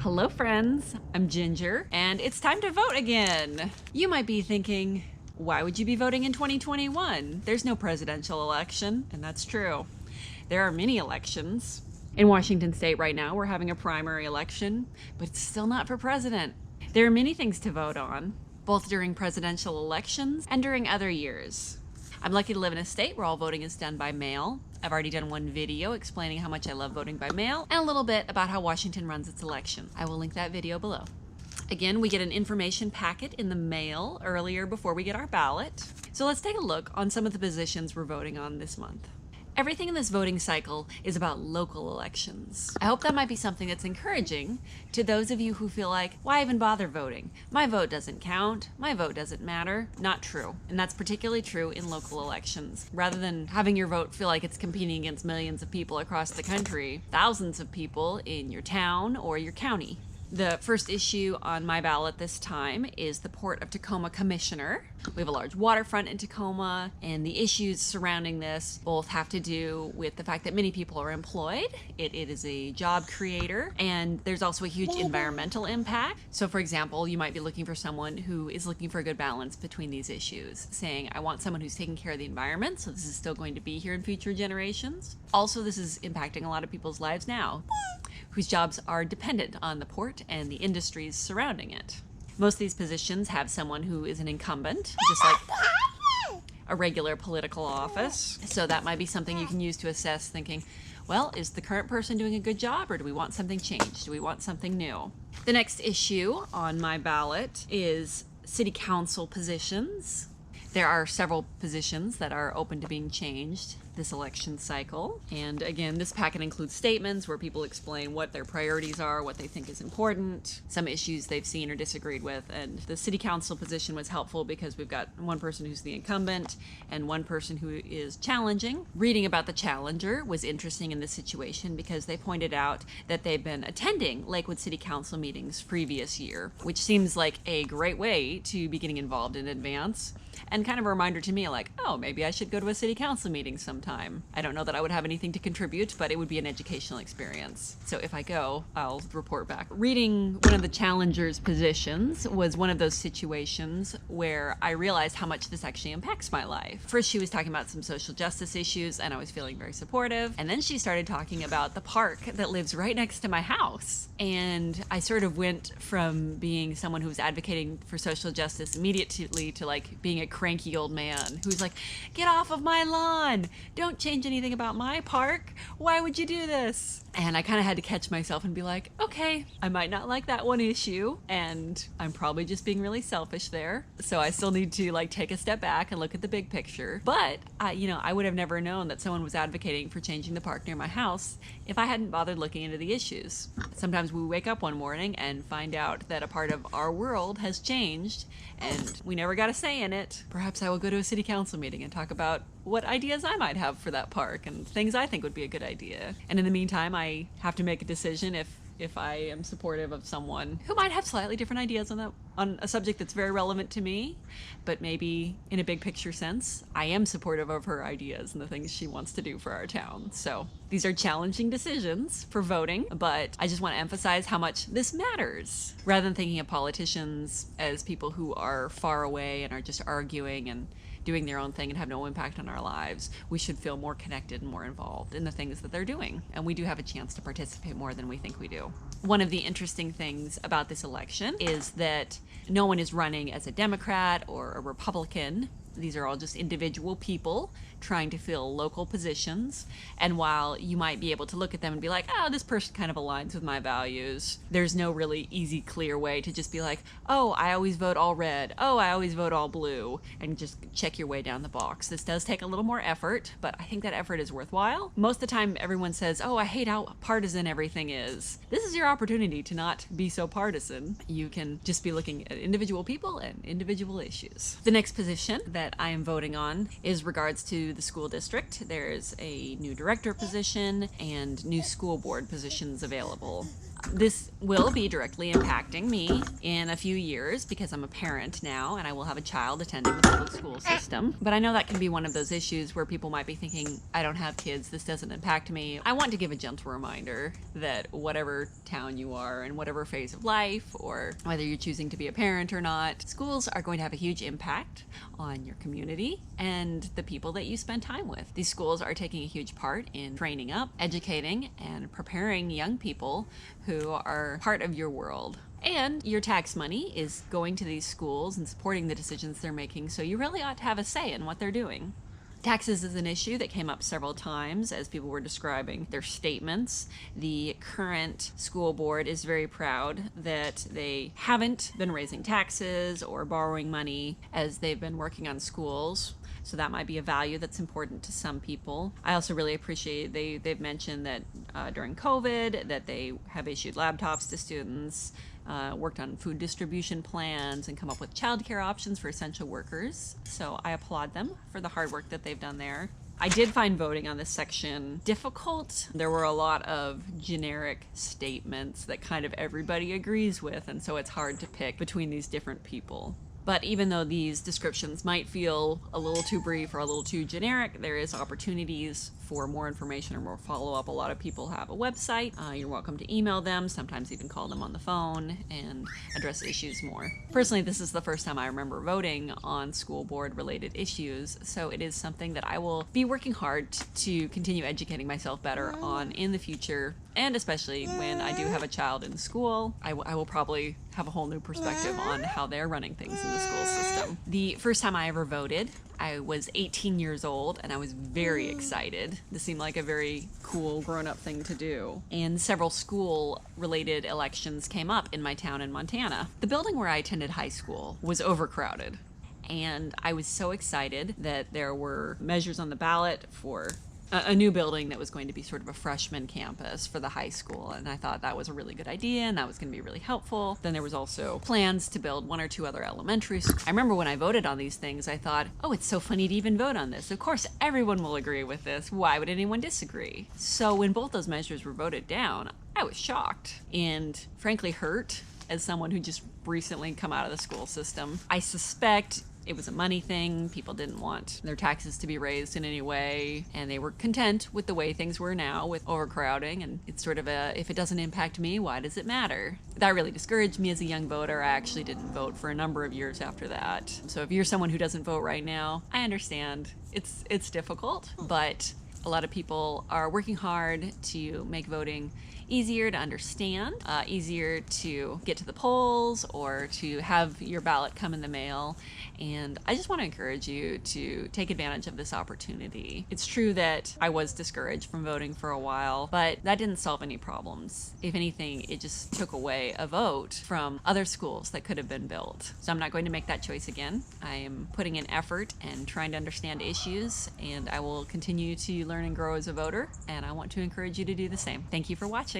Hello friends, I'm Ginger, and it's time to vote again. You might be thinking, why would you be voting in 2021? There's no presidential election, and that's true. There are many elections. In Washington state right now, we're having a primary election, but it's still not for president. There are many things to vote on, both during presidential elections and during other years. I'm lucky to live in a state where all voting is done by mail. I've already done one video explaining how much I love voting by mail and a little bit about how Washington runs its election. I will link that video below. Again, we get an information packet in the mail earlier before we get our ballot. So let's take a look on some of the positions we're voting on this month. Everything in this voting cycle is about local elections. I hope that might be something that's encouraging to those of you who feel like, why even bother voting? My vote doesn't count. My vote doesn't matter. Not true. And that's particularly true in local elections. Rather than having your vote feel like it's competing against millions of people across the country, thousands of people in your town or your county. The first issue on my ballot this time is the Port of Tacoma Commissioner. We have a large waterfront in Tacoma, and the issues surrounding this both have to do with the fact that many people are employed. It is a job creator, and there's also a huge environmental impact. So for example, you might be looking for someone who is looking for a good balance between these issues, saying, I want someone who's taking care of the environment, so this is still going to be here in future generations. Also, this is impacting a lot of people's lives now, whose jobs are dependent on the port and the industries surrounding it. Most of these positions have someone who is an incumbent, just like a regular political office. So that might be something you can use to assess, thinking, well, is the current person doing a good job, or do we want something changed? Do we want something new? The next issue on my ballot is city council positions. There are several positions that are open to being changed this election cycle. And again, this packet includes statements where people explain what their priorities are, what they think is important, some issues they've seen or disagreed with. And the city council position was helpful because we've got one person who's the incumbent and one person who is challenging. Reading about the challenger was interesting in this situation because they pointed out that they've been attending Lakewood City Council meetings previous year, which seems like a great way to be getting involved in advance. And kind of a reminder to me, like, oh, maybe I should go to a city council meeting sometime. I don't know that I would have anything to contribute, but it would be an educational experience. So if I go, I'll report back. Reading one of the challengers' positions was one of those situations where I realized how much this actually impacts my life. First, she was talking about some social justice issues, and I was feeling very supportive. And then she started talking about the park that lives right next to my house. And I sort of went from being someone who was advocating for social justice immediately to like being a cranky old man who's like, get off of my lawn, don't change anything about my park, why would you do this? And I kind of had to catch myself and be like, okay, I might not like that one issue, and I'm probably just being really selfish there, so I still need to like take a step back and look at the big picture. But I would have never known that someone was advocating for changing the park near my house if I hadn't bothered looking into the issues. Sometimes we wake up one morning and find out that a part of our world has changed and we never got a say in it. Perhaps I will go to a city council meeting and talk about what ideas I might have for that park and things I think would be a good idea. And in the meantime, I have to make a decision if I am supportive of someone who might have slightly different ideas on a subject that's very relevant to me, but maybe in a big picture sense, I am supportive of her ideas and the things she wants to do for our town. So these are challenging decisions for voting, but I just want to emphasize how much this matters. Rather than thinking of politicians as people who are far away and are just arguing and doing their own thing and have no impact on our lives, we should feel more connected and more involved in the things that they're doing. And we do have a chance to participate more than we think we do. One of the interesting things about this election is that no one is running as a Democrat or a Republican. These are all just individual people trying to fill local positions. And while you might be able to look at them and be like, oh, this person kind of aligns with my values, there's no really easy, clear way to just be like, oh, I always vote all red. Oh, I always vote all blue, and just check your way down the box. This does take a little more effort, but I think that effort is worthwhile. Most of the time, everyone says, oh, I hate how partisan everything is. This is your opportunity to not be so partisan. You can just be looking at individual people and individual issues. The next position that I am voting on is regards to the school district. There's a new director position and new school board positions available. This will be directly impacting me in a few years because I'm a parent now and I will have a child attending the public school system. But I know that can be one of those issues where people might be thinking, I don't have kids, this doesn't impact me. I want to give a gentle reminder that whatever town you are in whatever phase of life, or whether you're choosing to be a parent or not, schools are going to have a huge impact on your community and the people that you spend time with. These schools are taking a huge part in training up, educating, and preparing young people who are part of your world. And your tax money is going to these schools and supporting the decisions they're making, so you really ought to have a say in what they're doing. Taxes is an issue that came up several times as people were describing their statements. The current school board is very proud that they haven't been raising taxes or borrowing money as they've been working on schools. So that might be a value that's important to some people. I also really appreciate they've mentioned that during COVID that they have issued laptops to students, worked on food distribution plans, and come up with childcare options for essential workers. So I applaud them for the hard work that they've done there. I did find voting on this section difficult. There were a lot of generic statements that kind of everybody agrees with, and so it's hard to pick between these different people. But even though these descriptions might feel a little too brief or a little too generic, there is opportunities for more information or more follow-up. A lot of people have a website. You're welcome to email them, sometimes even call them on the phone and address issues more. Personally, this is the first time I remember voting on school board related issues, so it is something that I will be working hard to continue educating myself better on in the future. And especially when I do have a child in school, I will probably have a whole new perspective on how they're running things in the school system. The first time I ever voted, I was 18 years old and I was very excited. This seemed like a very cool grown-up thing to do. And several school-related elections came up in my town in Montana. The building where I attended high school was overcrowded. And I was so excited that there were measures on the ballot for a new building that was going to be sort of a freshman campus for the high school, and I thought that was a really good idea and that was going to be really helpful. Then there was also plans to build one or two other elementary schools. I remember when I voted on these things, I thought, oh, it's so funny to even vote on this. Of course, everyone will agree with this. Why would anyone disagree? So when both those measures were voted down, I was shocked and frankly hurt as someone who just recently come out of the school system. I suspect it was a money thing. People didn't want their taxes to be raised in any way, and they were content with the way things were now with overcrowding, and it's sort of if it doesn't impact me, why does it matter? That really discouraged me as a young voter. I actually didn't vote for a number of years after that. So if you're someone who doesn't vote right now, I understand. It's difficult, but a lot of people are working hard to make voting easier to understand, easier to get to the polls or to have your ballot come in the mail. And I just want to encourage you to take advantage of this opportunity. It's true that I was discouraged from voting for a while, but that didn't solve any problems. If anything, it just took away a vote from other schools that could have been built. So I'm not going to make that choice again. I am putting in effort and trying to understand issues, and I will continue to learn and grow as a voter, and I want to encourage you to do the same. Thank you for watching.